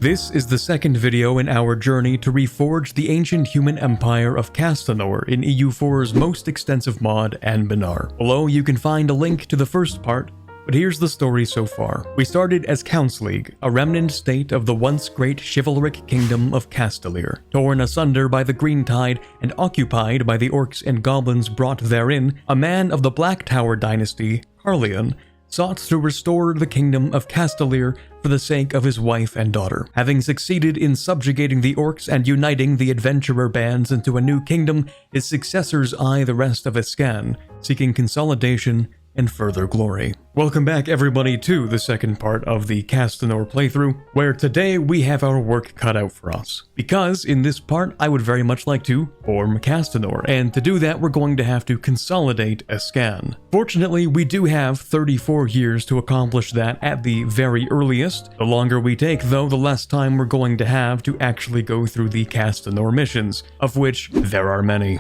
This is the second video in our journey to reforge the ancient human empire of Castanor in EU4's most extensive mod, Anbennar. Below you can find a link to the first part, but here's the story so far. We started as Councleague, a remnant state of the once great chivalric kingdom of Castellir, torn asunder by the Green Tide and occupied by the orcs and goblins brought therein. A man of the Black Tower dynasty, Carleon, sought to restore the kingdom of Castellir for the sake of his wife and daughter. Having succeeded in subjugating the orcs and uniting the adventurer bands into a new kingdom, his successors eye the rest of Escani, seeking consolidation and further glory. Welcome back everybody to the second part of the Castanor playthrough, where today we have our work cut out for us. Because in this part I would very much like to form Castanor, and to do that we're going to have to consolidate Escani. Fortunately we do have 34 years to accomplish that at the very earliest. The longer we take though, the less time we're going to have to actually go through the Castanor missions, of which there are many.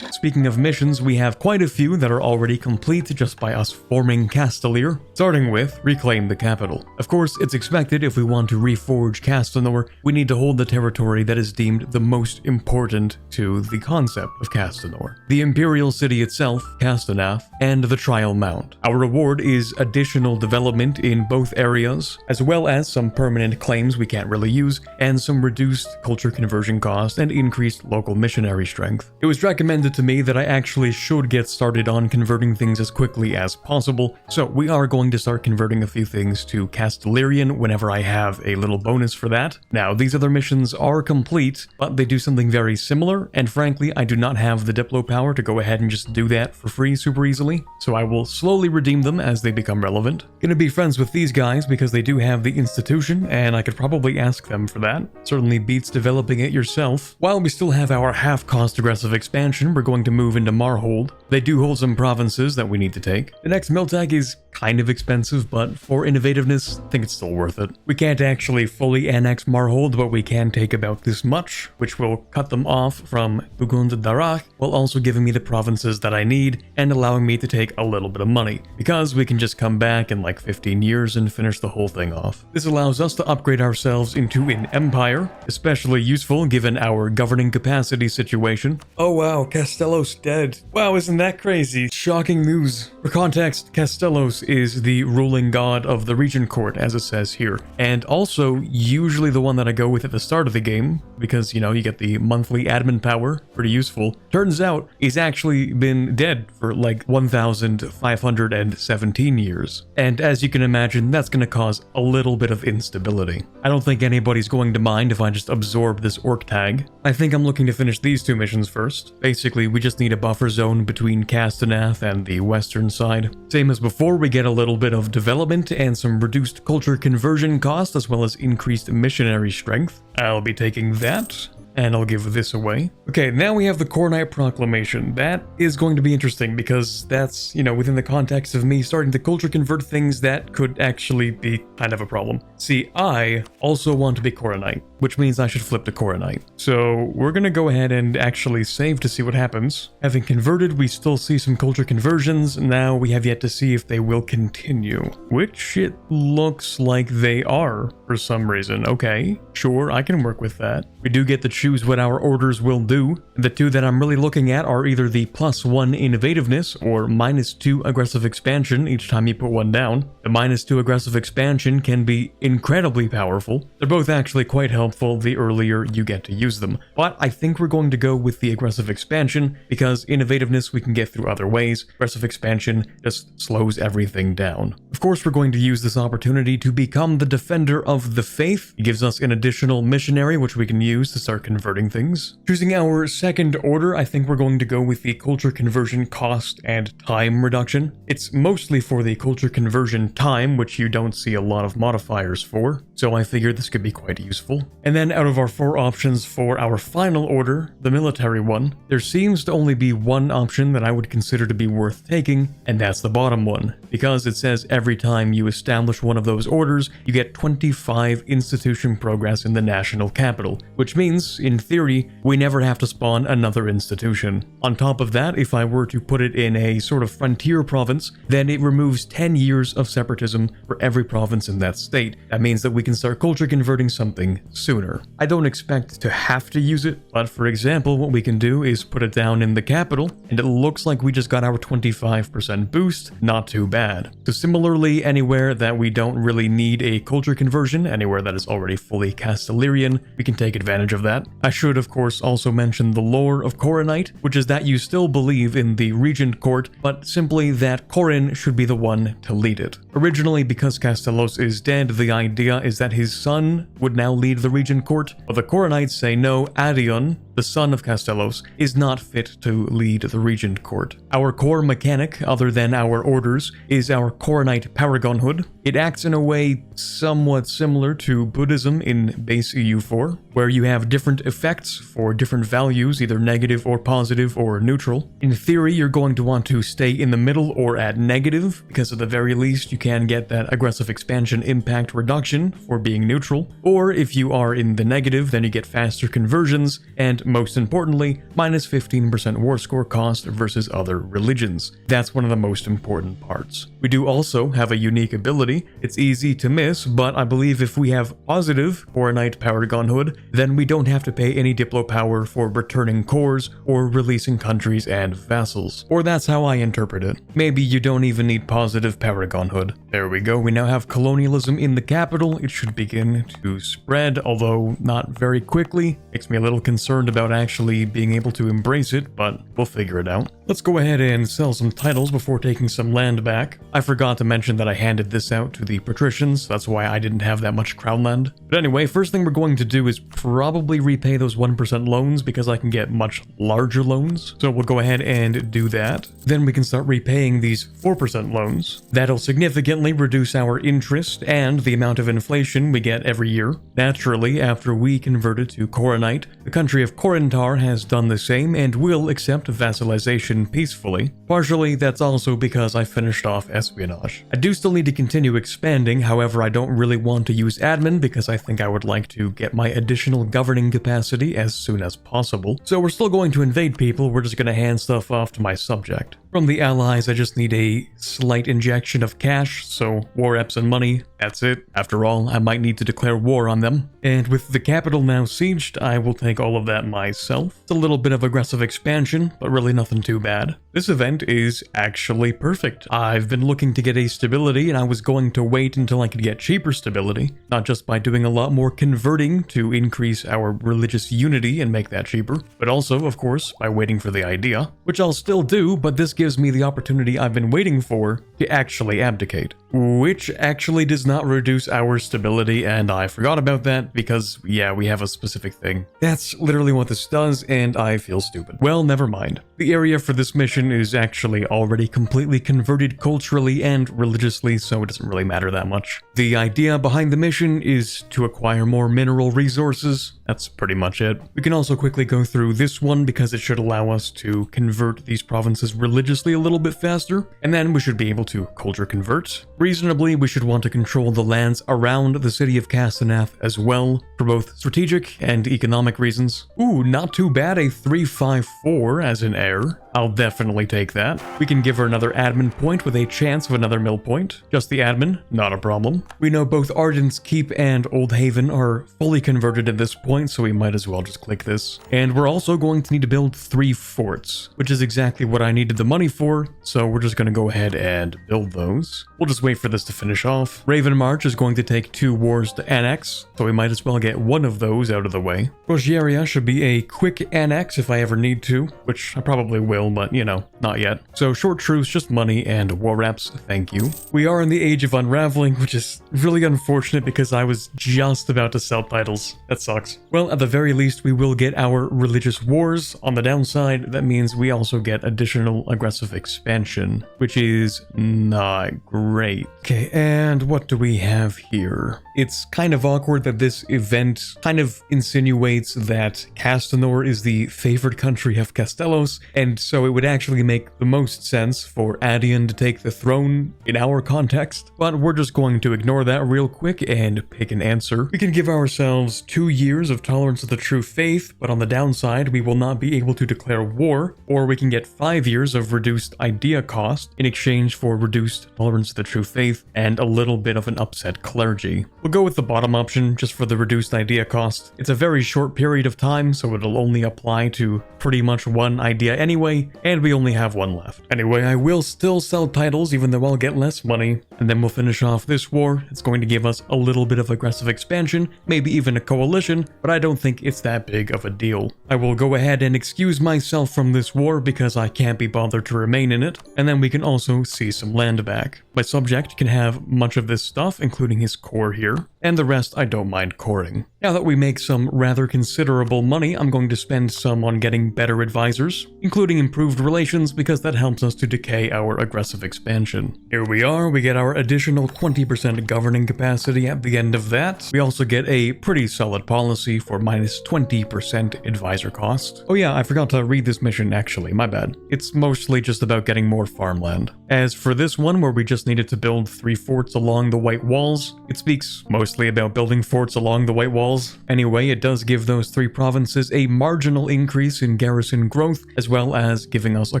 Speaking of missions, we have quite a few that are already complete just by us forming Castellir, starting with Reclaim the Capital. Of course, it's expected if we want to reforge Castanor, we need to hold the territory that is deemed the most important to the concept of Castanor. The Imperial City itself, Castanar, and the Trial Mount. Our reward is additional development in both areas, as well as some permanent claims we can't really use, and some reduced culture conversion cost and increased local missionary strength. It was recommended to me that I actually should get started on converting things as quickly as possible, so we are going to start converting a few things to Castellirian whenever I have a little bonus for that. Now, these other missions are complete, but they do something very similar, and frankly, I do not have the Diplo power to go ahead and just do that for free super easily, so I will slowly redeem them as they become relevant. Gonna be friends with these guys because they do have the institution, and I could probably ask them for that. Certainly beats developing it yourself. While we still have our half-cost aggressive expansion, we're going to move into Marhold. They do hold some provinces that we need to take. The next Miltag is kind of expensive, but for innovativeness, I think it's still worth it. We can't actually fully annex Marhold, but we can take about this much, which will cut them off from Bugund Darach, while also giving me the provinces that I need and allowing me to take a little bit of money, because we can just come back in like 15 years and finish the whole thing off. This allows us to upgrade ourselves into an empire, especially useful given our governing capacity situation. Oh wow, Castellos dead. Wow, isn't that crazy? Shocking news. For context, Castellos is the ruling god of the Regent Court, as it says here, and also usually the one that I go with at the start of the game, because, you know, you get the monthly admin power, pretty useful. Turns out, he's actually been dead for like 1,517 years, and as you can imagine, that's going to cause a little bit of instability. I don't think anybody's going to mind if I just absorb this orc tag. I think I'm looking to finish these two missions first. Basically, we just need a buffer zone between Castanar and the western side. Same as before, we get a little bit of development and some reduced culture conversion cost, as well as increased missionary strength. I'll be taking that, and I'll give this away. Okay, now we have the Coronite Proclamation. That is going to be interesting because that's, you know, within the context of me starting to culture convert things, that could actually be kind of a problem. See, I also want to be Coronite, which means I should flip to Coronite. So we're gonna go ahead and actually save to see what happens. Having converted, we still see some culture conversions. Now we have yet to see if they will continue, which it looks like they are for some reason. Okay, sure, I can work with that. We do get to choose what our orders will do. The two that I'm really looking at are either the +1 innovativeness or -2 aggressive expansion each time you put one down. The -2 aggressive expansion can be incredibly powerful. They're both actually quite helpful the earlier you get to use them, but I think we're going to go with the aggressive expansion because innovativeness we can get through other ways. Aggressive expansion just slows everything down. Of course, we're going to use this opportunity to become the Defender of the Faith. It gives us an additional missionary which we can use to start converting things. Choosing our second order, I think we're going to go with the culture conversion cost and time reduction. It's mostly for the culture conversion time, which you don't see a lot of modifiers for, so I figured this could be quite useful. And then out of our 4 options for our final order, the military one, there seems to only be one option that I would consider to be worth taking, and that's the bottom one, because it says every time you establish one of those orders, you get 25 institution progress in the national capital, which means, in theory, we never have to spawn another institution. On top of that, if I were to put it in a sort of frontier province, then it removes 10 years of separatism for every province in that state. That means that we can start culture converting something sooner. I don't expect to have to use it, but for example, what we can do is put it down in the capital, and it looks like we just got our 25% boost. Not too bad. So similarly, anywhere that we don't really need a culture conversion, anywhere that is already fully Castellarian, we can take advantage of that. I should of course also mention the lore of Coronite, which is that you still believe in the regent court, but simply that Corin should be the one to lead it. Originally, because Castellos is dead, the idea is that his son would now lead the regent court, but the Coronites say no, Adion, the son of Castellos, is not fit to lead the regent court. Our core mechanic, other than our orders, is our Coronite paragonhood. It acts in a way somewhat similar to Buddhism in base EU4, where you have different effects for different values, either negative or positive or neutral. In theory, you're going to want to stay in the middle or at negative, because at the very least you can get that aggressive expansion impact reduction for being neutral. Or if you are in the negative, then you get faster conversions, and most importantly, minus 15% war score cost versus other religions. That's one of the most important parts. We do also have a unique ability. It's easy to miss, but I believe if we have positive Coronite paragonhood, then we don't have to pay any diplo power for returning cores or releasing countries and vassals. Or that's how I interpret it. Maybe you don't even need positive paragonhood. There we go, we now have colonialism in the capital. It should begin to spread, although not very quickly. Makes me a little concerned about actually being able to embrace it, but we'll figure it out. Let's go ahead and sell some titles before taking some land back. I forgot to mention that I handed this out to the Patricians, that's why I didn't have that much crown land. But anyway, first thing we're going to do is probably repay those 1% loans, because I can get much larger loans. So we'll go ahead and do that. Then we can start repaying these 4% loans. That'll significantly reduce our interest and the amount of inflation we get every year. Naturally, after we converted to Coronite, the country of Corintar has done the same and will accept vassalization peacefully. Partially, that's also because I finished off espionage. I do still need to continue expanding, however I don't really want to use admin because I think I would like to get my additional governing capacity as soon as possible. So we're still going to invade people, we're just going to hand stuff off to my subject. From the allies, I just need a slight injection of cash, so war reps and money, that's it. After all, I might need to declare war on them. And with the capital now sieged, I will take all of that myself. It's a little bit of aggressive expansion, but really nothing too bad. This event is actually perfect. I've been looking to get a stability, and I was going to wait until I could get cheaper stability, not just by doing a lot more converting to increase our religious unity and make that cheaper, but also, of course, by waiting for the idea, which I'll still do, but this gives me the opportunity I've been waiting for to actually abdicate, which actually does not reduce our stability, and I forgot about that because, yeah, we have a specific thing. That's literally what this does, and I feel stupid. Well, never mind. The area for this mission is actually already completely converted culturally and religiously, so it doesn't really matter that much. The idea behind the mission is to acquire more mineral resources. That's pretty much it. We can also quickly go through this one because it should allow us to convert these provinces religiously a little bit faster, and then we should be able to culture convert. Reasonably, we should want to control the lands around the city of Castanar as well, for both strategic and economic reasons. Ooh, not too bad, a 354 as an heir. I'll definitely take that. We can give her another admin point with a chance of another mill point. Just the admin, not a problem. We know both Ardent's Keep and Old Haven are fully converted at this point, so we might as well just click this. And we're also going to need to build 3 forts, which is exactly what I needed the money for, so we're just going to go ahead and build those. We'll just wait for this to finish off. Raven March is going to take 2 wars to annex, so we might as well get one of those out of the way. Rogeria should be a quick annex if I ever need to, which I probably will. will, but you know, not yet. So short truce, just money and war reps, thank you. We are in the age of unraveling, which is really unfortunate because I was just about to sell titles. That sucks. Well, at the very least, we will get our religious wars. On the downside, that means we also get additional aggressive expansion, which is not great. Okay, and what do we have here? It's kind of awkward that this event kind of insinuates that Castanor is the favored country of Castellos, and so it would actually make the most sense for Adian to take the throne in our context. But we're just going to ignore that real quick and pick an answer. We can give ourselves 2 years of tolerance of the true faith, but on the downside, we will not be able to declare war, or we can get 5 years of reduced idea cost in exchange for reduced tolerance of the true faith and a little bit of an upset clergy. We'll go with the bottom option just for the reduced idea cost. It's a very short period of time, so it'll only apply to pretty much one idea anyway, and we only have one left. Anyway, I will still sell titles even though I'll get less money, and then we'll finish off this war. It's going to give us a little bit of aggressive expansion, maybe even a coalition, but I don't think it's that big of a deal. I will go ahead and excuse myself from this war because I can't be bothered to remain in it, and then we can also see some land back. My subject can have much of this stuff, including his core here, and the rest I don't mind coring. Now that we make some rather considerable money, I'm going to spend some on getting better advisors, including improved relations because that helps us to decay our aggressive expansion. Here we are, we get our additional 20% governing capacity at the end of that. We also get a pretty solid policy for minus 20% advisor cost. Oh yeah, I forgot to read this mission actually, my bad. It's mostly just about getting more farmland. As for this one where we just needed to build 3 forts along the White Walls, it speaks mostly about building forts along the White Walls. Anyway, it does give those 3 provinces a marginal increase in garrison growth, as well as giving us a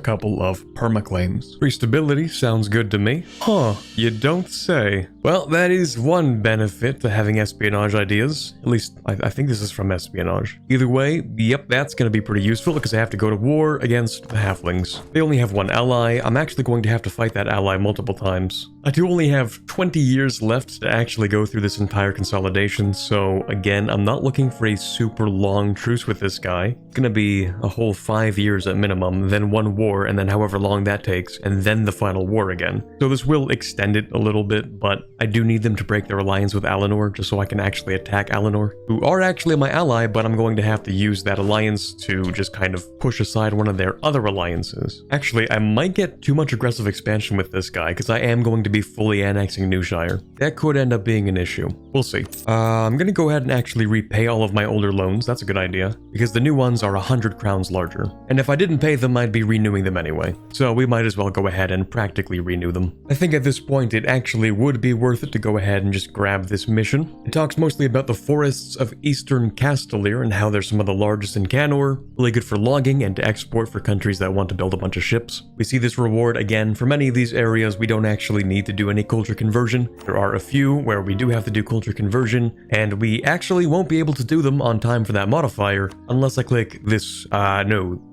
couple of permaclaims. Free stability sounds good to me. Huh, you don't say. Well, that is one benefit to having espionage ideas. At least, I think this is from espionage. Either way, yep, that's going to be pretty useful because I have to go to war against the halflings. They only have one ally. I'm actually going to have to fight that ally multiple times. I do only have 20 years left to actually go through this entire consolidation, so again, I'm not looking for a super long truce with this guy. It's gonna be a whole 5 years at minimum, then 1 war, and then however long that takes, and then the final war again. So this will extend it a little bit, but I do need them to break their alliance with Alinor, just so I can actually attack Alinor, who are actually my ally, but I'm going to have to use that alliance to just kind of push aside one of their other alliances. Actually, I might get too much aggressive expansion with this guy, because I am going to be fully annexing Newshire. That could end up being an issue. We'll see. I'm gonna go ahead and actually repay all of my older loans. That's a good idea, because the new ones are 100 crowns larger. And if I didn't pay them, I'd be renewing them anyway. So we might as well go ahead and practically renew them. I think at this point, it actually would be worth it to go ahead and just grab this mission. It talks mostly about the forests of eastern Castellir and how they're some of the largest in Canor, really good for logging and to export for countries that want to build a bunch of ships. We see this reward again for many of these areas. We don't actually need to do any culture conversion. There are a few where we do have to do culture conversion, and we actually won't be able to do them on time for that modifier unless I click this,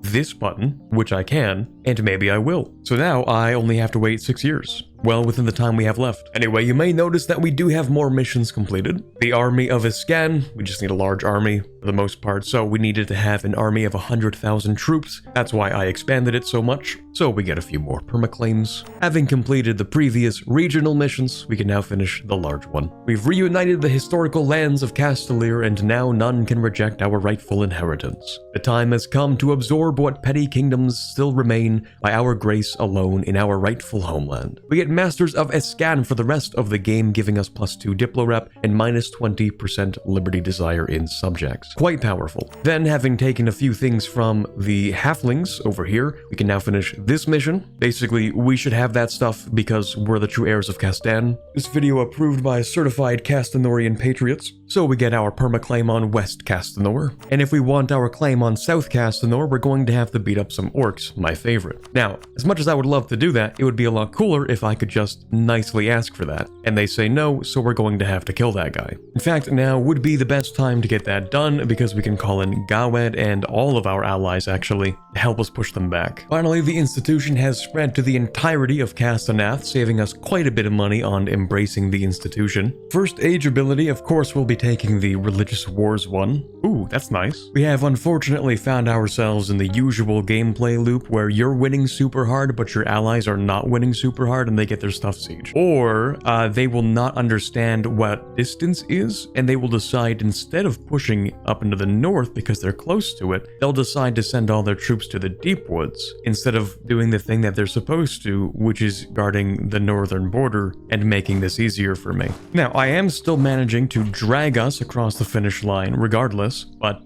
this button, which I can, and maybe I will. So now I only have to wait 6 years. Well, within the time we have left. Anyway, you may notice that we do have more missions completed. The army of Escani, we just need a large army for the most part, so we needed to have an army of 100,000 troops. That's why I expanded it so much, so we get a few more permaclaims. Having completed the previous regional missions, we can now finish the large one. We've reunited the historical lands of Castellir, and now none can reject our rightful inheritance. The time has come to absorb what petty kingdoms still remain by our grace alone in our rightful homeland. We get Masters of Escani for the rest of the game, giving us +2 Diplo rep and minus 20% Liberty Desire in subjects. Quite powerful. Then, having taken a few things from the halflings over here, we can now finish this mission. Basically, we should have that stuff because we're the true heirs of Castan. This video approved by certified Castanorian patriots. So we get our permaclaim on West Castanor, and if we want our claim on South Castanor, we're going to have to beat up some orcs, my favorite. Now, as much as I would love to do that, it would be a lot cooler if I could just nicely ask for that. And they say no, so we're going to have to kill that guy. In fact, now would be the best time to get that done because we can call in Gawed and all of our allies actually to help us push them back. Finally, the institution has spread to the entirety of Castanar, saving us quite a bit of money on embracing the institution. First age ability, of course, we'll be taking the Religious Wars one. Ooh, that's nice. We have unfortunately found ourselves in the usual gameplay loop where you're winning super hard, but your allies are not winning super hard and they get their stuff sieged. Or they will not understand what distance is, and they will decide instead of pushing up into the north because they're close to it, they'll decide to send all their troops to the deep woods instead of doing the thing that they're supposed to, which is guarding the northern border and making this easier for me. Now, I am still managing to drag us across the finish line regardless, but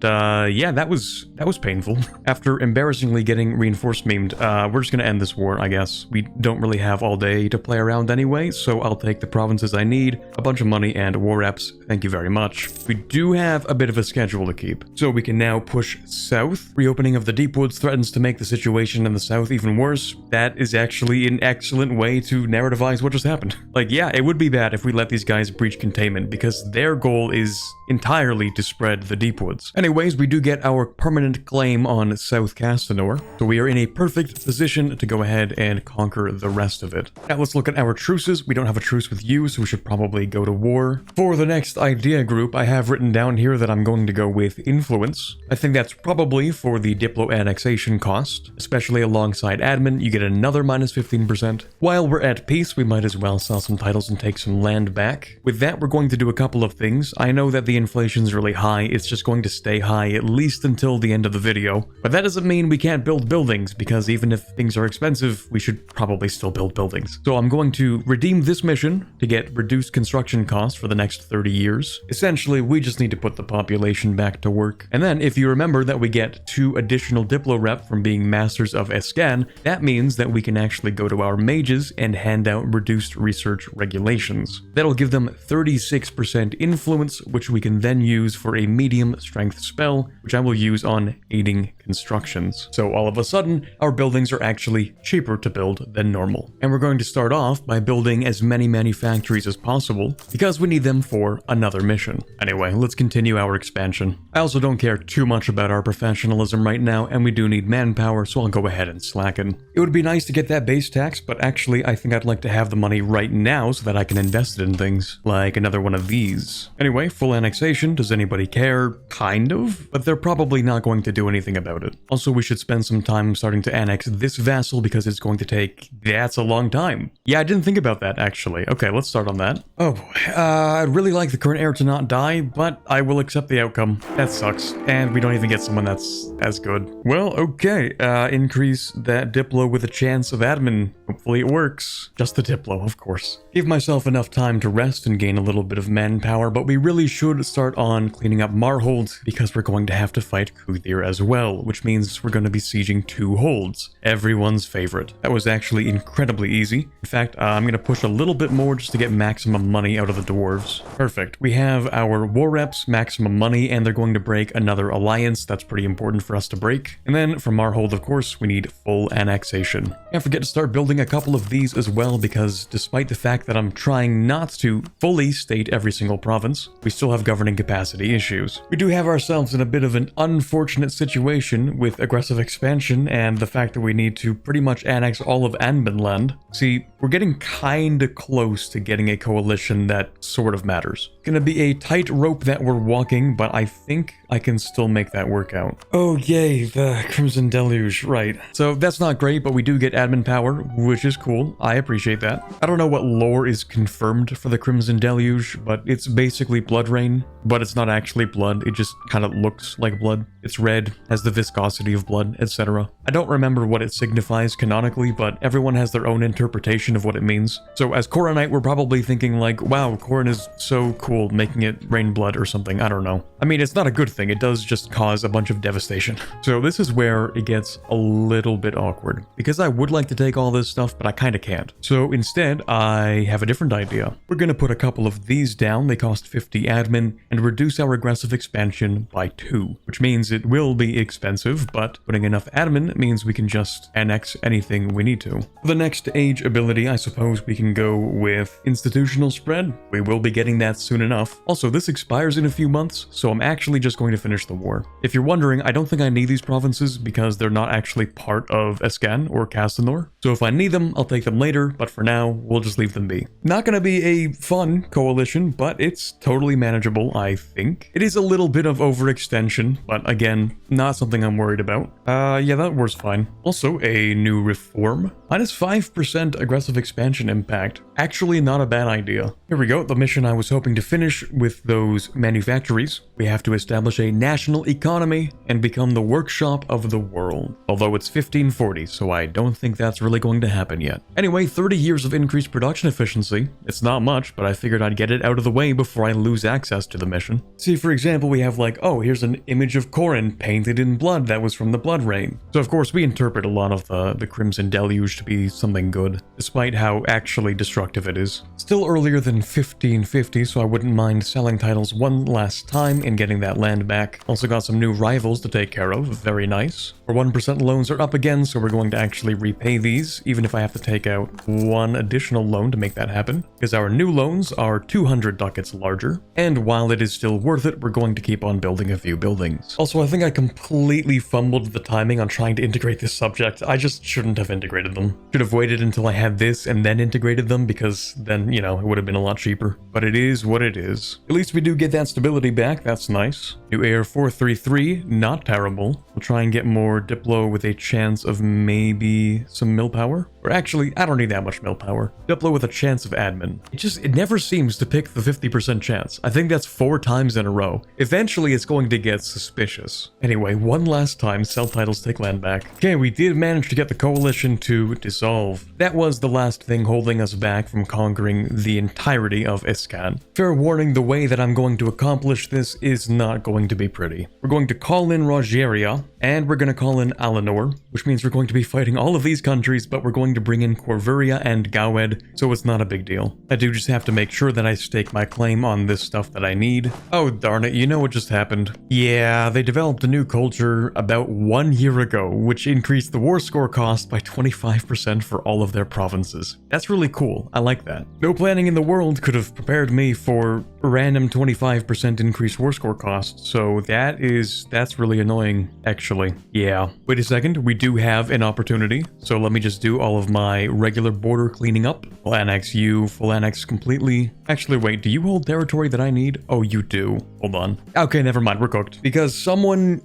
yeah, that was painful. After embarrassingly getting reinforced memed, we're just gonna end this war, I guess. We don't really have all day to play around anyway, so I'll take the provinces I need, a bunch of money, and war reps. Thank you very much. We do have a bit of a schedule to keep, so we can now push south. Reopening of the deep woods threatens to make the situation in the south even worse. That is actually an excellent way to narrativize what just happened. Like, yeah, it would be bad if we let these guys breach containment because their goal is entirely to spread the deep woods. Anyways, we do get our permanent claim on South Castanor, so we are in a perfect position to go ahead and conquer the rest of it. Now let's look at our truces. We don't have a truce with you, so we should probably go to war. For the next idea group, I have written down here that I'm going to go with influence. I think that's probably for the Diplo annexation cost, especially alongside admin, you get another minus 15%. While we're at peace, we might as well sell some titles and take some land back. With that, we're going to do a couple of things. I know that the inflation's really high, it's just going to stay high at least until the end of the video, but that doesn't mean we can't build buildings, because even if things are expensive, we should probably still build buildings. So I'm going to redeem this mission to get reduced construction costs for the next 30 years. Essentially, we just need to put the population back to work. And then, if you remember that we get 2 additional Diplo rep from being Masters of Escani, that means that we can actually go to our mages and hand out reduced research regulations. That'll give them 36% influence, which we can then use for a medium strength spell, which I will use on aiding constructions. So all of a sudden, our buildings are actually cheaper to build than normal. And we're going to start off by building as many manufactories as possible, because we need them for another mission. Anyway, let's continue our expansion. I also don't care too much about our professionalism right now, and we do need manpower, so I'll go ahead and slacken. It would be nice to get that base tax, but actually I think I'd like to have the money right now so that I can invest it in things, like another one of these. Anyway, full annexation, does anybody care? Kind of, but they're probably not going to do anything about it. Also, we should spend some time starting to annex this vassal because it's going to take... that's a long time. Yeah, I didn't think about that actually. Okay, let's start on that. Oh boy, I'd really like the current heir to not die, but I will accept the outcome. That sucks, and we don't even get someone that's as good. Well, okay, increase that Diplo with a chance of admin. Hopefully it works. Just the Diplo, of course. Give myself enough time to rest and gain a little bit of manpower, but we really should start on cleaning up Marhold because we're going to have to fight Kuthir as well, which means we're going to be sieging 2 holds. Everyone's favorite. That was actually incredibly easy. In fact, I'm going to push a little bit more just to get maximum money out of the dwarves. Perfect. We have our war reps, maximum money, and they're going to break another alliance. That's pretty important for us to break. And then from Marhold, of course, we need full annexation. Can't forget to start building a couple of these as well, because despite the fact that I'm trying not to fully state every single province, we still have governing capacity issues. We do have ourselves in a bit of an unfortunate situation with aggressive expansion and the fact that we need to pretty much annex all of Anbennar. See, we're getting kinda close to getting a coalition that sort of matters. Gonna be a tight rope that we're walking, but I think I can still make that work out. Oh yay, the Crimson Deluge, right. So that's not great, but we do get admin power, which is cool. I appreciate that. I don't know what lore is confirmed for the Crimson Deluge, but it's basically blood rain, but it's not actually blood. It just kind of looks like blood. It's red, has the viscosity of blood, etc. I don't remember what it signifies canonically, but everyone has their own interpretation of what it means. So as Coronite, we're probably thinking like, wow, Corin is so cool cool, making it rain blood or something. I don't know. I mean, it's not a good thing. It does just cause a bunch of devastation. So this is where it gets a little bit awkward, because I would like to take all this stuff, but I kind of can't. So instead, I have a different idea. We're going to put a couple of these down. They cost 50 admin and reduce our aggressive expansion by 2, which means it will be expensive, but putting enough admin means we can just annex anything we need to. For the next age ability, I suppose we can go with institutional spread. We will be getting that soon enough. Also, this expires in a few months, so I'm actually just going to finish the war. If you're wondering, I don't think I need these provinces because they're not actually part of Escani or Castanor. So if I need them, I'll take them later, but for now, we'll just leave them be. Not gonna be a fun coalition, but it's totally manageable, I think. It is a little bit of overextension, but again, not something I'm worried about. Yeah, that works fine. Also, a new reform. Minus 5% aggressive expansion impact. Actually, not a bad idea. Here we go, the mission I was hoping to finish with those manufactories. We have to establish a national economy and become the workshop of the world. Although it's 1540, so I don't think that's really going to happen yet. Anyway, 30 years of increased production efficiency. It's not much, but I figured I'd get it out of the way before I lose access to the mission. See, for example, we have like, oh, here's an image of Corin painted in blood that was from the Blood Rain. So of course we interpret a lot of the Crimson Deluge to be something good, despite how actually destructive it is. Still earlier than 1550, so I wouldn't mind selling titles one last time and getting that land back. Also got some new rivals to take care of, very nice. Our 1% loans are up again, so we're going to actually repay these, even if I have to take out one additional loan to make that happen, because our new loans are 200 ducats larger, and while it is still worth it, we're going to keep on building a few buildings. Also, I think I completely fumbled the timing on trying to integrate this subject. I just shouldn't have integrated them. Should have waited until I had this and then integrated them, because then, you know, it would have been a lot cheaper. But it is what it is. At least we do get that stability back, that's nice. New Air 433, not terrible. We'll try and get more Diplo with a chance of maybe some mill power. Or actually, I don't need that much mill power. Diplo with a chance of admin. It never seems to pick the 50% chance. I think that's 4 times in a row. Eventually, it's going to get suspicious. Anyway, one last time, sell titles, take land back. Okay, we did manage to get the coalition to dissolve. That was the last thing holding us back from conquering the entirety of Escani. Fair warning, the way that I'm going to accomplish this is not going to be pretty. We're going to call in Rogeria, and we're going to call in Alanor, which means we're going to be fighting all of these countries, but we're going to bring in Corvuria and Gawed, so it's not a big deal. I do just have to make sure that I stake my claim on this stuff that I need. Oh darn it, you know what just happened? Yeah, they developed a new culture about 1 year ago, which increased the war score cost by 25% for all of their provinces. That's really cool, I like that. No planning in the world could have prepared me for a random 25% increased war score cost, so that's really annoying, actually. Yeah. Wait a second, we do have an opportunity, so let me just do all of my regular border cleaning up. Full annex you, full annex completely. Actually, wait, do you hold territory that I need? Oh, you do. Hold on. Okay, never mind, we're cooked. Because someone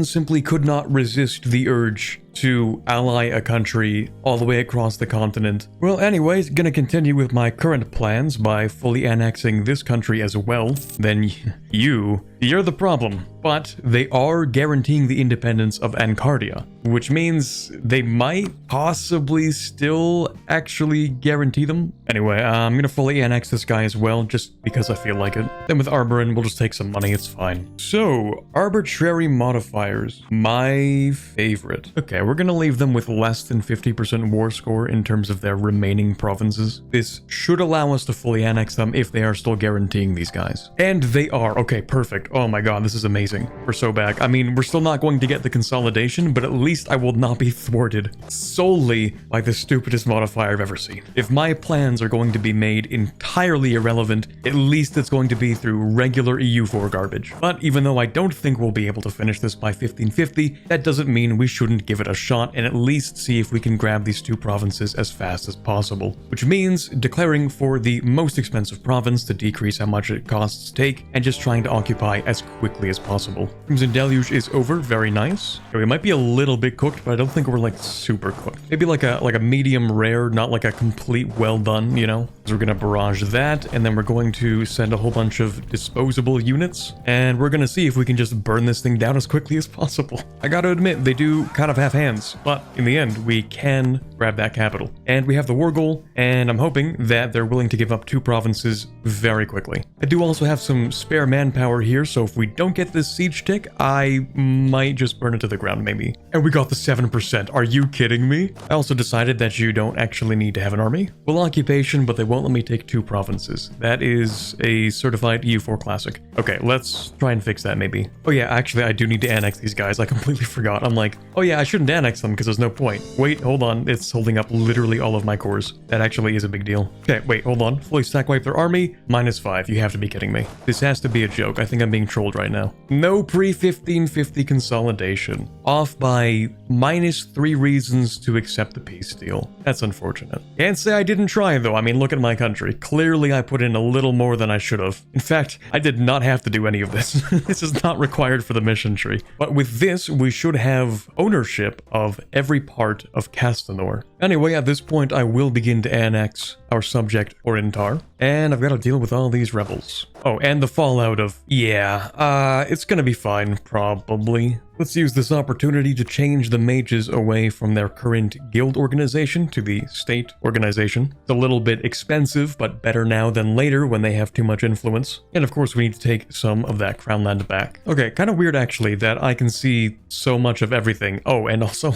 simply could not resist the urge to ally a country all the way across the continent. Well, anyways, gonna continue with my current plans by fully annexing this country as well. Then you're the problem. But they are guaranteeing the independence of Ancardia, which means they might possibly still actually guarantee them. Anyway, I'm gonna fully annex this guy as well, just because I feel like it. Then with Arborin, we'll just take some money, it's fine. So, arbitrary modifiers, my favorite. Okay, we're gonna leave them with less than 50% war score in terms of their remaining provinces. This should allow us to fully annex them if they are still guaranteeing these guys. And they are. Okay, perfect. Oh my god, this is amazing. We're so back. I mean, we're still not going to get the consolidation, but at least I will not be thwarted solely by the stupidest modifier I've ever seen. If my plans are going to be made entirely irrelevant, at least it's going to be through regular EU4 garbage. But even though I don't think we'll be able to finish this by 1550, that doesn't mean we shouldn't give it a shot and at least see if we can grab these 2 provinces as fast as possible. Which means declaring for the most expensive province to decrease how much it costs to take and just trying to occupy as quickly as possible. Crimson Deluge is over, very nice. Okay, we might be a little bit cooked, but I don't think we're like super cooked. Maybe like a medium rare, not like a complete well done, you know? So we're going to barrage that, and then we're going to send a whole bunch of disposable units, and we're going to see if we can just burn this thing down as quickly as possible. I got to admit, they do kind of have hands, but in the end, we can grab that capital. And we have the war goal, and I'm hoping that they're willing to give up 2 provinces very quickly. I do also have some spare manpower here, so if we don't get this siege tick, I might just burn it to the ground maybe. And we got the 7%. Are you kidding me? I also decided that you don't actually need to have an army. Well, occupation, but they won't let me take 2 provinces. That is a certified EU4 classic. Okay, let's try and fix that maybe. Oh yeah, actually I do need to annex these guys. I completely forgot. I'm like, oh yeah, I shouldn't annex them because there's no point. Wait, hold on. It's holding up literally all of my cores. That actually is a big deal. Okay, wait, hold on. Fully stack wipe their army. -5. You have to be kidding me. This has to be a joke. I think I'm being trolled right now. No pre-1550 consolidation. Off by -3 reasons to accept the peace deal. That's unfortunate. Can't say I didn't try though. I mean, look at my country. Clearly I put in a little more than I should have. In fact, I did not have to do any of this. This is not required for the mission tree. But with this, we should have ownership of every part of Castanor. Anyway, at this point, I will begin to annex our subject Orintar, and I've got to deal with all these rebels. Oh, and the fallout of, yeah, it's gonna be fine, probably. Let's use this opportunity to change the mages away from their current guild organization to the state organization. It's a little bit expensive, but better now than later when they have too much influence. And of course, we need to take some of that crown land back. Okay, kind of weird actually that I can see so much of everything. Oh, and also,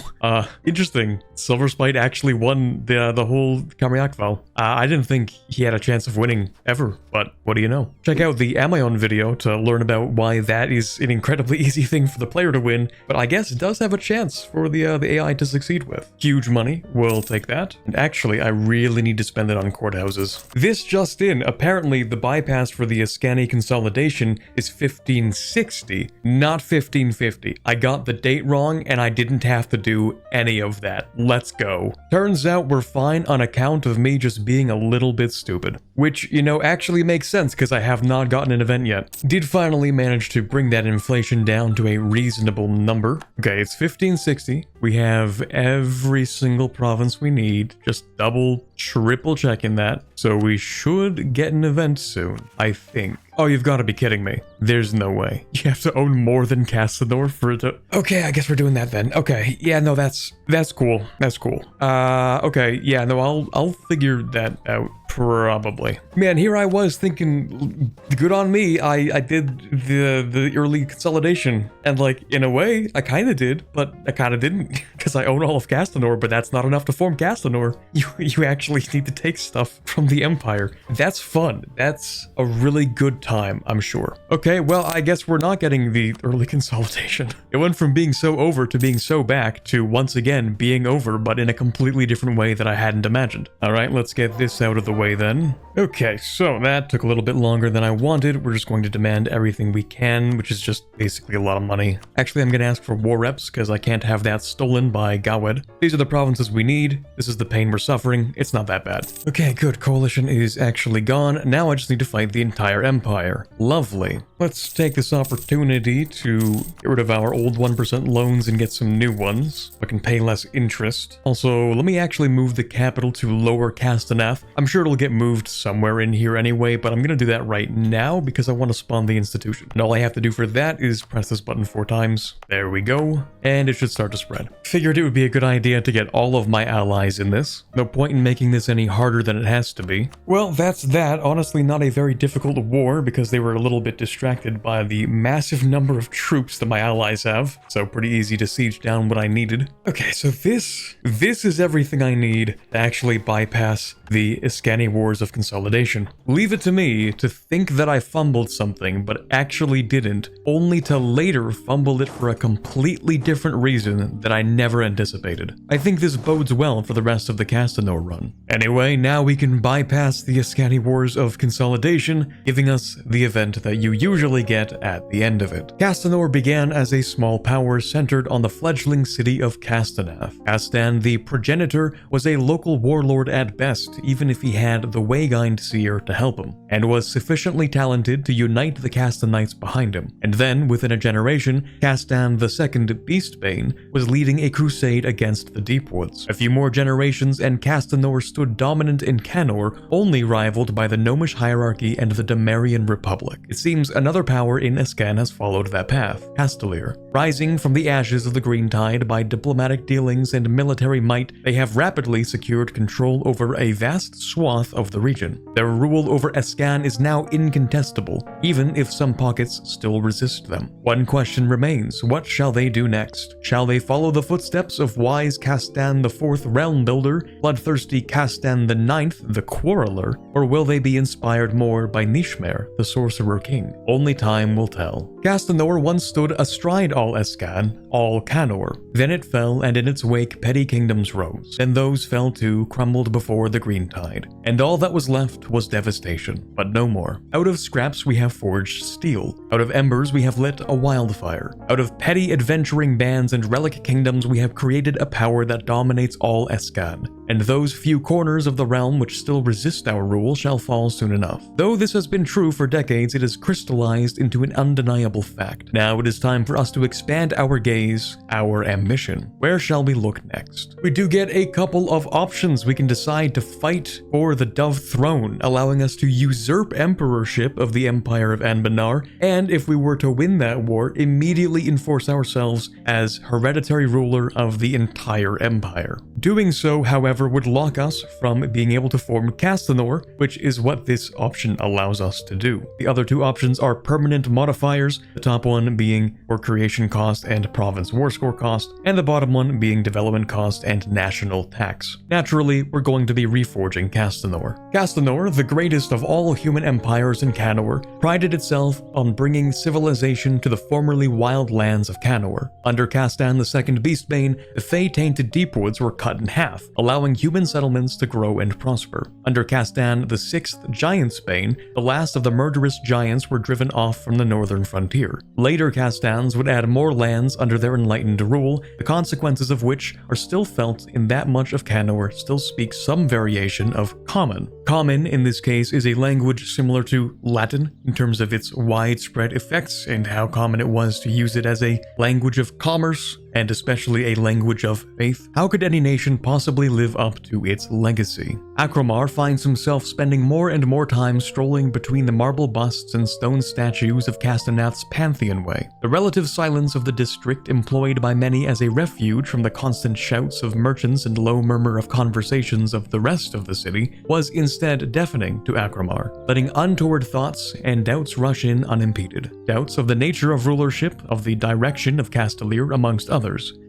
interesting. Silver Spite actually won the whole Kamriakval. I didn't think he had a chance of winning ever, but what do you know? Check out the Amion video to learn about why that is an incredibly easy thing for the player to win, but I guess it does have a chance for the AI to succeed with. Huge money, we'll take that. And actually, I really need to spend it on courthouses. This just in, apparently the bypass for the Escani consolidation is 1560, not 1550. I got the date wrong and I didn't have to do any of that. Let's go. Turns out we're fine on account of me just being a little bit stupid. Which, you know, actually makes sense because I have not gotten an event yet. Did finally manage to bring that inflation down to a reasonable number. Okay, it's 1560. We have every single province we need. Just double, triple checking that. So we should get an event soon, I think. Oh, you've got to be kidding me. There's no way. You have to own more than Castanor for it to... Okay, I guess we're doing that then. Okay, yeah, no, that's cool. That's cool. Okay, yeah, no, I'll figure that out. Probably. Man, here I was thinking, good on me, I did the early consolidation. And like, in a way, I kind of did, but I kind of didn't. Because I own all of Castanor, but that's not enough to form Castanor. You actually need to take stuff from the Empire. That's fun. That's a really good time, I'm sure. Okay, well, I guess we're not getting the early consolidation. It went from being so over to being so back to once again being over, but in a completely different way that I hadn't imagined. All right, let's get this out of the way then. Okay, so that took a little bit longer than I wanted. We're just going to demand everything we can, which is just basically a lot of money. Actually, I'm going to ask for war reps because I can't have that stolen by Gawed. These are the provinces we need. This is the pain we're suffering. It's not that bad. Okay, good. Coalition is actually gone. Now I just need to fight the entire empire. Lovely. Let's take this opportunity to get rid of our old 1% loans and get some new ones. I can pay less interest. Also, let me actually move the capital to Lower Castanaf. I'm sure it'll get moved somewhere in here anyway, but I'm going to do that right now because I want to spawn the institution. And all I have to do for that is press this button 4 times. There we go. And it should start to spread. Figured it would be a good idea to get all of my allies in this. No point in making this any harder than it has to be. Well, that's that. Honestly, not a very difficult war because they were a little bit distracted by the massive number of troops that my allies have. So pretty easy to siege down what I needed. Okay, so this is everything I need to actually bypass the Escani Wars of Consolidation. Leave it to me to think that I fumbled something, but actually didn't, only to later fumble it for a completely different reason that I never anticipated. I think this bodes well for the rest of the Castanor run. Anyway, now we can bypass the Escani Wars of Consolidation, giving us the event that you usually usually get at the end of it. Castanor began as a small power centered on the fledgling city of Castanath. Castan, the progenitor, was a local warlord at best, even if he had the Waygind seer to help him, and was sufficiently talented to unite the Castanites behind him. And then, within a generation, Castan the Second Beastbane was leading a crusade against the Deepwoods. A few more generations and Castanor stood dominant in Canor, only rivaled by the Gnomish hierarchy and the Demarian Republic. It seems another power in Escan has followed that path, Castellir. Rising from the ashes of the Green Tide by diplomatic dealings and military might, they have rapidly secured control over a vast swath of the region. Their rule over Escan is now incontestable, even if some pockets still resist them. One question remains: what shall they do next? Shall they follow the footsteps of wise Castan the Fourth Realm Builder, bloodthirsty Castan the Ninth the Quarreler, or will they be inspired more by Nishmer, the Sorcerer King? Only time will tell. Castanor once stood astride all Escan, all Canor. Then it fell, and in its wake petty kingdoms rose. Then those fell too, crumbled before the Green Tide. And all that was left was devastation, but no more. Out of scraps we have forged steel. Out of embers we have lit a wildfire. Out of petty adventuring bands and relic kingdoms we have created a power that dominates all Escan. And those few corners of the realm which still resist our rule shall fall soon enough. Though this has been true for decades, it has crystallized into an undeniable fact. Now it is time for us to expand our gaze, our ambition. Where shall we look next? We do get a couple of options. We can decide to fight for the Dove Throne, allowing us to usurp emperorship of the Empire of Anbennar, and if we were to win that war, immediately enforce ourselves as hereditary ruler of the entire empire. Doing so, however, would lock us from being able to form Castanor, which is what this option allows us to do. The other two options are permanent modifiers, the top one being for creation cost and province war score cost, and the bottom one being development cost and national tax. Naturally, we're going to be reforging Castanor. Castanor, the greatest of all human empires in Canor, prided itself on bringing civilization to the formerly wild lands of Canor. Under Castan the Second Beastbane, the Fey-tainted Deepwoods were cut in half, allowing human settlements to grow and prosper. Under Castan the Sixth Giantsbane, the last of the murderous giants were driven off from the northern frontier. Later Castans would add more lands under their enlightened rule, the consequences of which are still felt in that much of Canor still speaks some variation of Common. Common, in this case, is a language similar to Latin in terms of its widespread effects and how common it was to use it as a language of commerce, and especially a language of faith. How could any nation possibly live up to its legacy? Akromar finds himself spending more and more time strolling between the marble busts and stone statues of Castanath's Pantheon Way. The relative silence of the district, employed by many as a refuge from the constant shouts of merchants and low murmur of conversations of the rest of the city, was instead deafening to Akromar, letting untoward thoughts and doubts rush in unimpeded. Doubts of the nature of rulership, of the direction of Castellir, amongst others.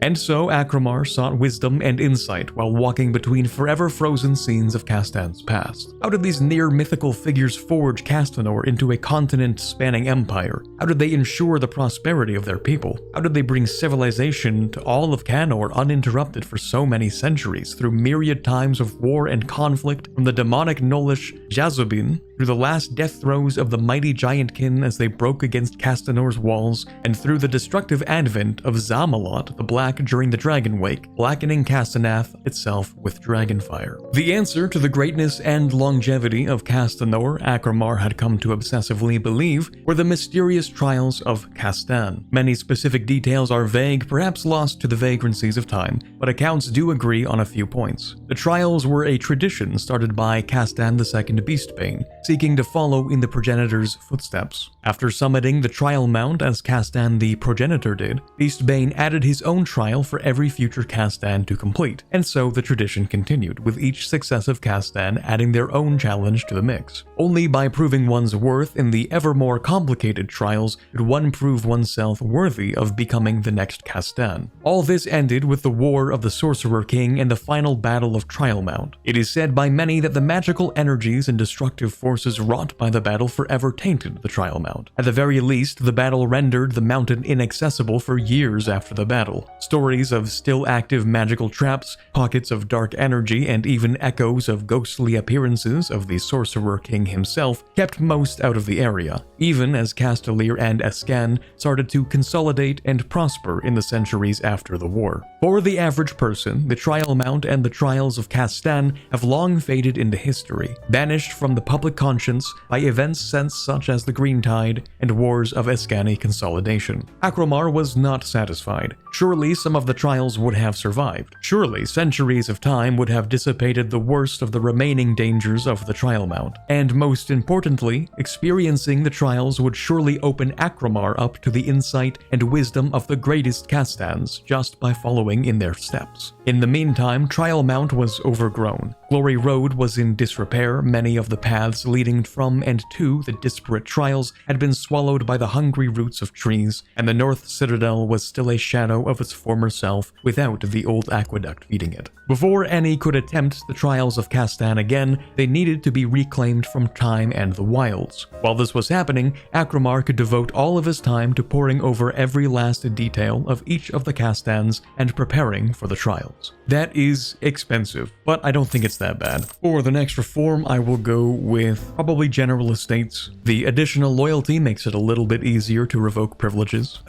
And so Akromar sought wisdom and insight while walking between forever frozen scenes of Castan's past. How did these near mythical figures forge Castanor into a continent-spanning empire? How did they ensure the prosperity of their people? How did they bring civilization to all of Canor uninterrupted for so many centuries, through myriad times of war and conflict, from the demonic Nolish Jazubin through the last death throes of the mighty Giantkin as they broke against Castanor's walls, and through the destructive advent of Zamalot the Black during the Dragon Wake, blackening Castanath itself with dragonfire? The answer to the greatness and longevity of Castanor, Akromar had come to obsessively believe, were the mysterious trials of Castan. Many specific details are vague, perhaps lost to the vagrancies of time, but accounts do agree on a few points. The trials were a tradition started by Castan the Second Beastbane, seeking to follow in the progenitor's footsteps. After summiting the trial mount as Castan the progenitor did, Beastbane added his own trial for every future Castan to complete, and so the tradition continued, with each successive Castan adding their own challenge to the mix. Only by proving one's worth in the ever more complicated trials could one prove oneself worthy of becoming the next Castan. All this ended with the War of the Sorcerer King and the final battle of Trial Mount. It is said by many that the magical energies and destructive forces forces wrought by the battle forever tainted the trial mount. At the very least, the battle rendered the mountain inaccessible for years after the battle. Stories of still active magical traps, pockets of dark energy, and even echoes of ghostly appearances of the Sorcerer King himself kept most out of the area, even as Castanor and Escani started to consolidate and prosper in the centuries after the war. For the average person, the trial mount and the trials of Castan have long faded into history, banished from the public conscience by events such as the Green Tide and wars of Escani Consolidation. Akromar was not satisfied. Surely some of the trials would have survived. Surely centuries of time would have dissipated the worst of the remaining dangers of the trial mount. And most importantly, experiencing the trials would surely open Akromar up to the insight and wisdom of the greatest Castans just by following in their steps. In the meantime, Trial Mount was overgrown. Glory Road was in disrepair, many of the paths leading from and to the disparate trials had been swallowed by the hungry roots of trees, and the North Citadel was still a shadow of its former self without the old aqueduct feeding it. Before any could attempt the trials of Castan again, they needed to be reclaimed from time and the wilds. While this was happening, Akromar could devote all of his time to poring over every last detail of each of the Castans and preparing for the trials. That is expensive, but I don't think it's that bad. For the next reform, I will go with probably General Estates. The additional loyalty makes it a little bit easier to revoke privileges.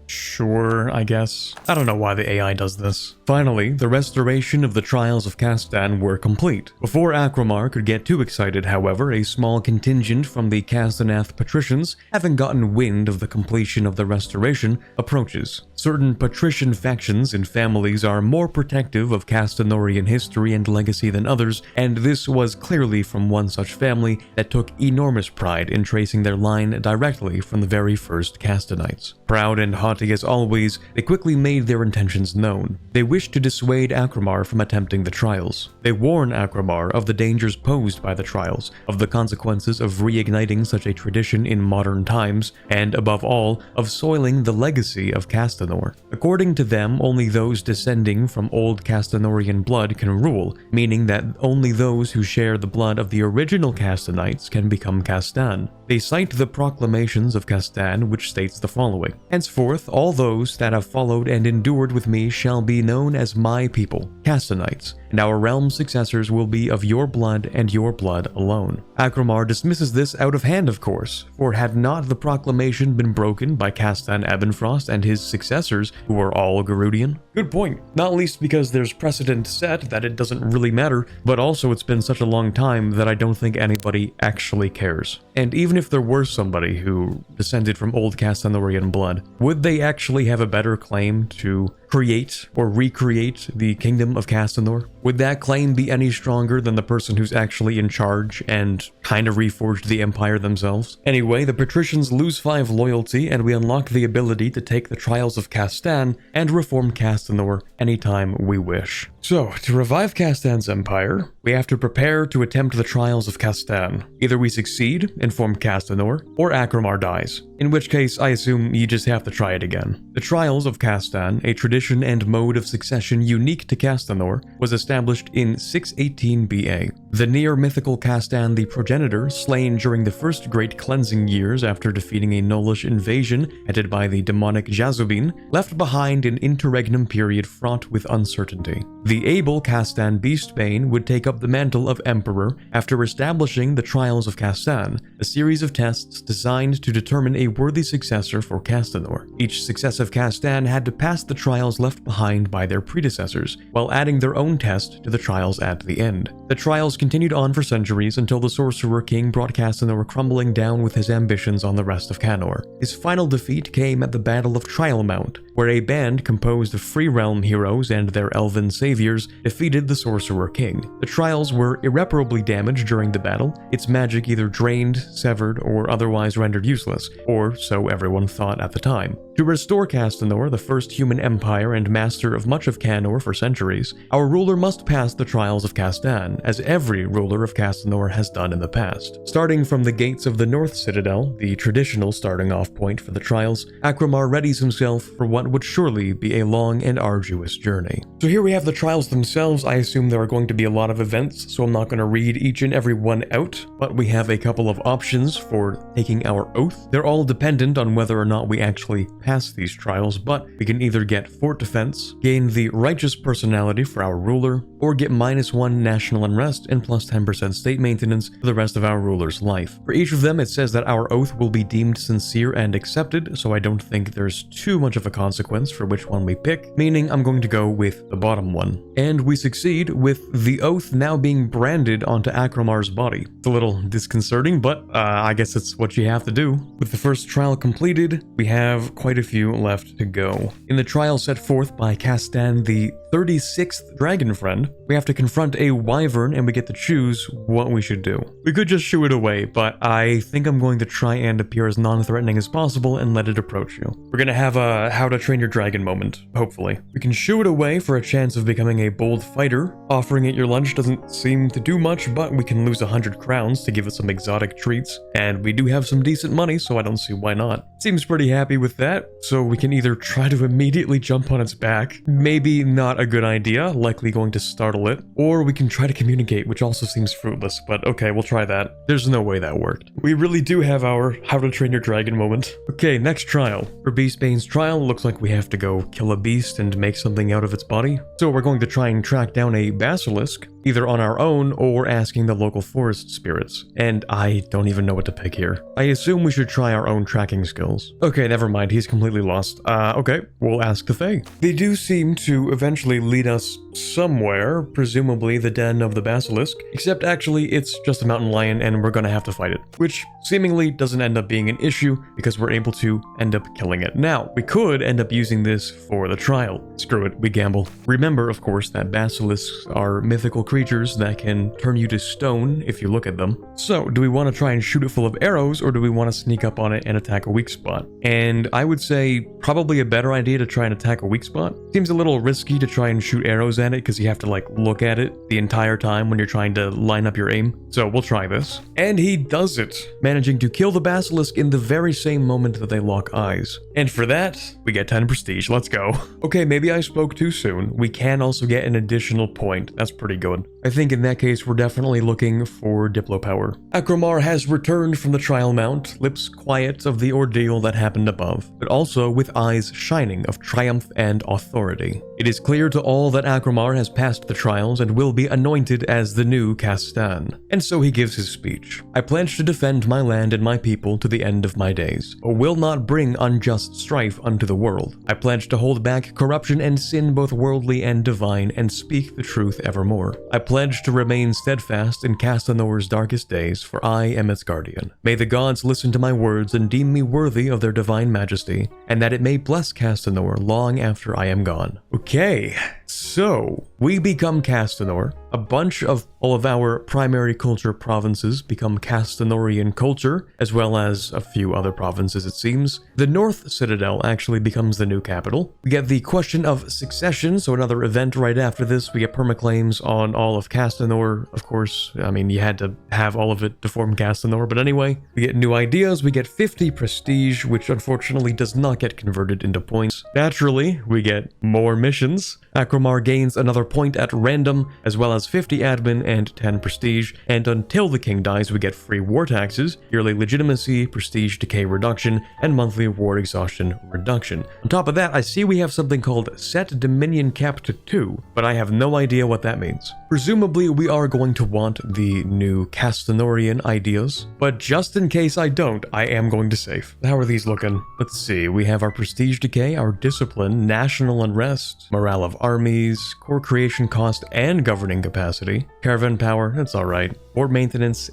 Sure, I guess. I don't know why the AI does this. Finally, the restoration of the trials of Castan were complete. Before Akromar could get too excited, however, a small contingent from the Castaner Patricians, having gotten wind of the completion of the restoration, approaches. Certain Patrician factions and families are more protective of Castanorian history and legacy than others, and this was clearly from one such family that took enormous pride in tracing their line directly from the very first Castanites. Proud and haughty as always, they quickly made their intentions known. They wished to dissuade Akromar from attempting the trials. They warn Akromar of the dangers posed by the trials, of the consequences of reigniting such a tradition in modern times, and above all, of soiling the legacy of Castanor. According to them, only those descending from old Castanorian blood can rule, meaning that only those who share the blood of the original Castanites can become Castan. They cite the proclamations of Castan, which states the following: "Henceforth, all those that have followed and endured with me shall be known as my people, Castanites, and our realm's successors will be of your blood and your blood alone." Akromar dismisses this out of hand, of course, for had not the proclamation been broken by Castan Ebenfrost and his successors, who were all Garudian? Good point. Not least because there's precedent set that it doesn't really matter, but also it's been such a long time that I don't think anybody actually cares. And even if there were somebody who descended from old Castanorian blood, would they actually have a better claim to create or recreate the kingdom of Castanor? Would that claim be any stronger than the person who's actually in charge and kind of reforged the empire themselves? Anyway, the Patricians lose 5 loyalty, and we unlock the ability to take the trials of Castan and reform Castanor anytime we wish. So, to revive Castan's empire, we have to prepare to attempt the trials of Castan. Either we succeed and form Castanor, or Akromar dies, in which case I assume you just have to try it again. The trials of Castan, a tradition and mode of succession unique to Castanor, was established in 618 BA. The near-mythical Castan the Progenitor, slain during the first Great Cleansing years after defeating a Nullish invasion headed by the demonic Jazubin, left behind an interregnum period fraught with uncertainty. The able Castan Beastbane would take up the mantle of Emperor after establishing the Trials of Castan, a series of tests designed to determine a worthy successor for Castanor. Each successive Castan had to pass the trials left behind by their predecessors, while adding their own test to the trials at the end. The trials continued on for centuries until the Sorcerer King brought Castanor crumbling down with his ambitions on the rest of Canor. His final defeat came at the Battle of Trial Mount, where a band composed of Free Realm heroes and their elven saviors defeated the Sorcerer King. The trials were irreparably damaged during the battle, its magic either drained, severed, or otherwise rendered useless, or so everyone thought at the time. To To restore Castanor, the first human empire and master of much of Canor for centuries, our ruler must pass the trials of Castan, as every ruler of Castanor has done in the past. Starting from the gates of the North Citadel, the traditional starting off point for the trials, Akramar readies himself for what would surely be a long and arduous journey. So here we have the trials themselves. I assume there are going to be a lot of events, so I'm not going to read each and every one out, but we have a couple of options for taking our oath. They're all dependent on whether or not we actually pass these trials, but we can either get fort defense, gain the righteous personality for our ruler, or get -1 national unrest and plus 10% state maintenance for the rest of our ruler's life. For each of them, it says that our oath will be deemed sincere and accepted, so I don't think there's too much of a consequence for which one we pick, meaning I'm going to go with the bottom one. And we succeed with the oath now being branded onto Akramar's body. It's a little disconcerting, but I guess it's what you have to do. With the first trial completed, we have quite a few left to go. In the trial set forth by Castan, the 36th dragon friend, we have to confront a wyvern and we get to choose what we should do. We could just shoo it away, but I think I'm going to try and appear as non-threatening as possible and let it approach you. We're gonna have a how to train your dragon moment, hopefully. We can shoo it away for a chance of becoming a bold fighter. Offering it your lunch doesn't seem to do much, but we can lose 100 crowns to give it some exotic treats, and we do have some decent money, so I don't see why not. Seems pretty happy with that, so we can either try to immediately jump on its back, maybe not a good idea, likely going to startle it, or we can try to communicate, which also seems fruitless, but okay, we'll try that. There's no way that worked. We really do have our how to train your dragon moment. Okay, next trial. For Beastbane's trial, it looks like we have to go kill a beast and make something out of its body. So we're going to try and track down a basilisk, either on our own or asking the local forest spirits. And I don't even know what to pick here. I assume we should try our own tracking skills. Okay, never mind, he's completely lost. Okay, we'll ask the Fae. They do seem to eventually lead us somewhere, presumably the den of the basilisk, except actually it's just a mountain lion and we're gonna have to fight it, which seemingly doesn't end up being an issue because we're able to end up killing it. Now, we could end up using this for the trial. Screw it, we gamble. Remember, of course, that basilisks are mythical creatures that can turn you to stone if you look at them. So, do we want to try and shoot it full of arrows, or do we want to sneak up on it and attack a weak spot? And I would say probably a better idea to try and attack a weak spot. Seems a little risky to try and shoot arrows at it because you have to like look at it the entire time when you're trying to line up your aim. So we'll try this. And he does it, managing to kill the basilisk in the very same moment that they lock eyes. And for that, we get 10 prestige. Let's go. Okay, maybe I spoke too soon. We can also get an additional point. That's pretty good. I think in that case, we're definitely looking for Diplo power. Akramar has returned from the trial mount, lips quiet of the ordeal that happened above, but also with eyes shining of triumph and authority. It is clear to all that Akramar has passed the trials and will be anointed as the new Castan. And so he gives his speech. I pledge to defend my land and my people to the end of my days, but will not bring unjust strife unto the world. I pledge to hold back corruption and sin both worldly and divine and speak the truth evermore. I pledge to remain steadfast in Castanor's darkest days, for I am its guardian. May the gods listen to my words and deem me worthy of their divine majesty, and that it may bless Castanor long after I am gone. Okay, so we become Castanor. A bunch of all of our primary culture provinces become Castanorian culture, as well as a few other provinces it seems. The North Citadel actually becomes the new capital. We get the question of succession, so another event right after this. We get permaclaims on all of Castanor, of course. I mean, you had to have all of it to form Castanor, but anyway. We get new ideas, we get 50 prestige, which unfortunately does not get converted into points. Naturally, we get more missions. Akramar gains another point at random, as well as 50 admin and 10 prestige, and until the king dies we get free war taxes, yearly legitimacy, prestige decay reduction, and monthly war exhaustion reduction. On top of that, I see we have something called set dominion cap to 2, but I have no idea what that means. Presumably we are going to want the new Castanorian ideas, but just in case I don't, I am going to save. How are these looking? Let's see, we have our prestige decay, our discipline, national unrest, morale of armies, core creation cost and governing capacity. Caravan power, it's alright. Poor maintenance,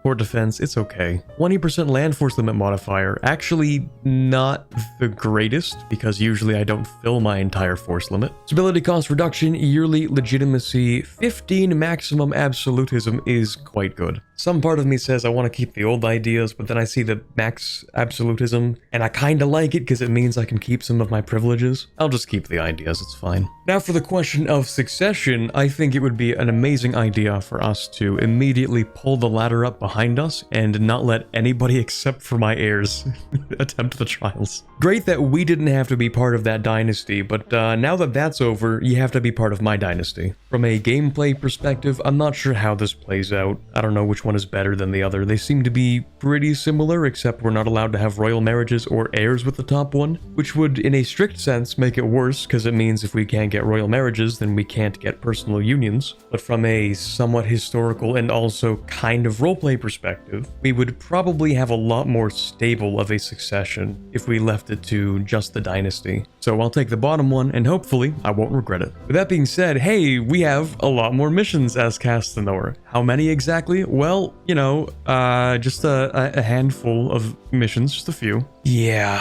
Poor defense, it's okay. 20% land force limit modifier, actually not the greatest, because usually I don't fill my entire force limit. Stability cost reduction, yearly legitimacy, 15 maximum absolutism is quite good. Some part of me says I want to keep the old ideas, but then I see the max absolutism, and I kinda like it because it means I can keep some of my privileges. I'll just keep the ideas, it's fine. Now for the question of succession, I think it would be an amazing idea for us to immediately pull the ladder up behind us and not let anybody except for my heirs attempt the trials. Great that we didn't have to be part of that dynasty, but now that that's over, you have to be part of my dynasty. From a gameplay perspective, I'm not sure how this plays out. I don't know which one is better than the other. They seem to be pretty similar, except we're not allowed to have royal marriages or heirs with the top one, which would, in a strict sense, make it worse, because it means if we can't get royal marriages, then we can't get personal unions. But from a somewhat historical and also kind of roleplay perspective, we would probably have a lot more stable of a succession if we left it to just the dynasty. So I'll take the bottom one, and hopefully I won't regret it. With that being said, hey, we have a lot more missions as Castanor. How many exactly? Well, you know, just a handful of missions, just a few. Yeah.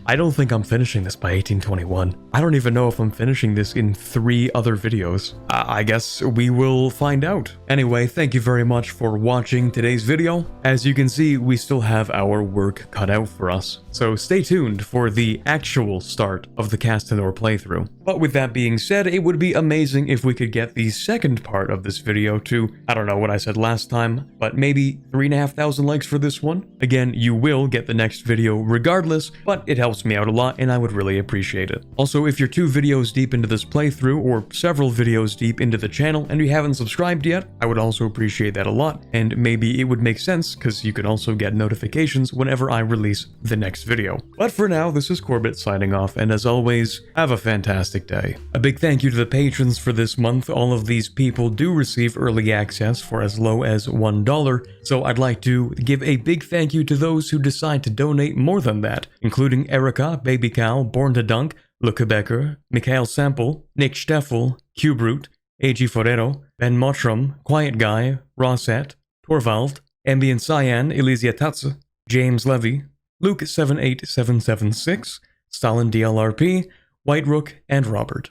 I don't think I'm finishing this by 1821. I don't even know if I'm finishing this in 3 other videos. I guess we will find out. Anyway, thank you very much for watching today's video. As you can see, we still have our work cut out for us. So stay tuned for the actual start of the Castanor playthrough. But with that being said, it would be amazing if we could get the second part of this video to, I don't know what I said last time, but maybe 3,500 likes for this one. Again, you will get the next video regardless, but it helps me out a lot and I would really appreciate it. Also, if you're 2 videos deep into this playthrough or several videos deep into the channel and you haven't subscribed yet, I would also appreciate that a lot, and maybe it would make sense because you can also get notifications whenever I release the next video. But for now, this is Corbett signing off, and as always, have a fantastic day. A big thank you to the patrons for this month. All of these people do receive early access for as low as $1, so I'd like to give a big thank you to those who decide to donate more than that, including Erica, Baby Cow, Born to Dunk, Luca Becker, Mikhail Sample, Nick Steffel, Q-Brute, A.G. Forero, Ben Mottram, Quiet Guy, Rosette, Torvald, Ambient Cyan, Elysia Tatze, James Levy, Luke78776, Stalin DLRP, White Rook, and Robert.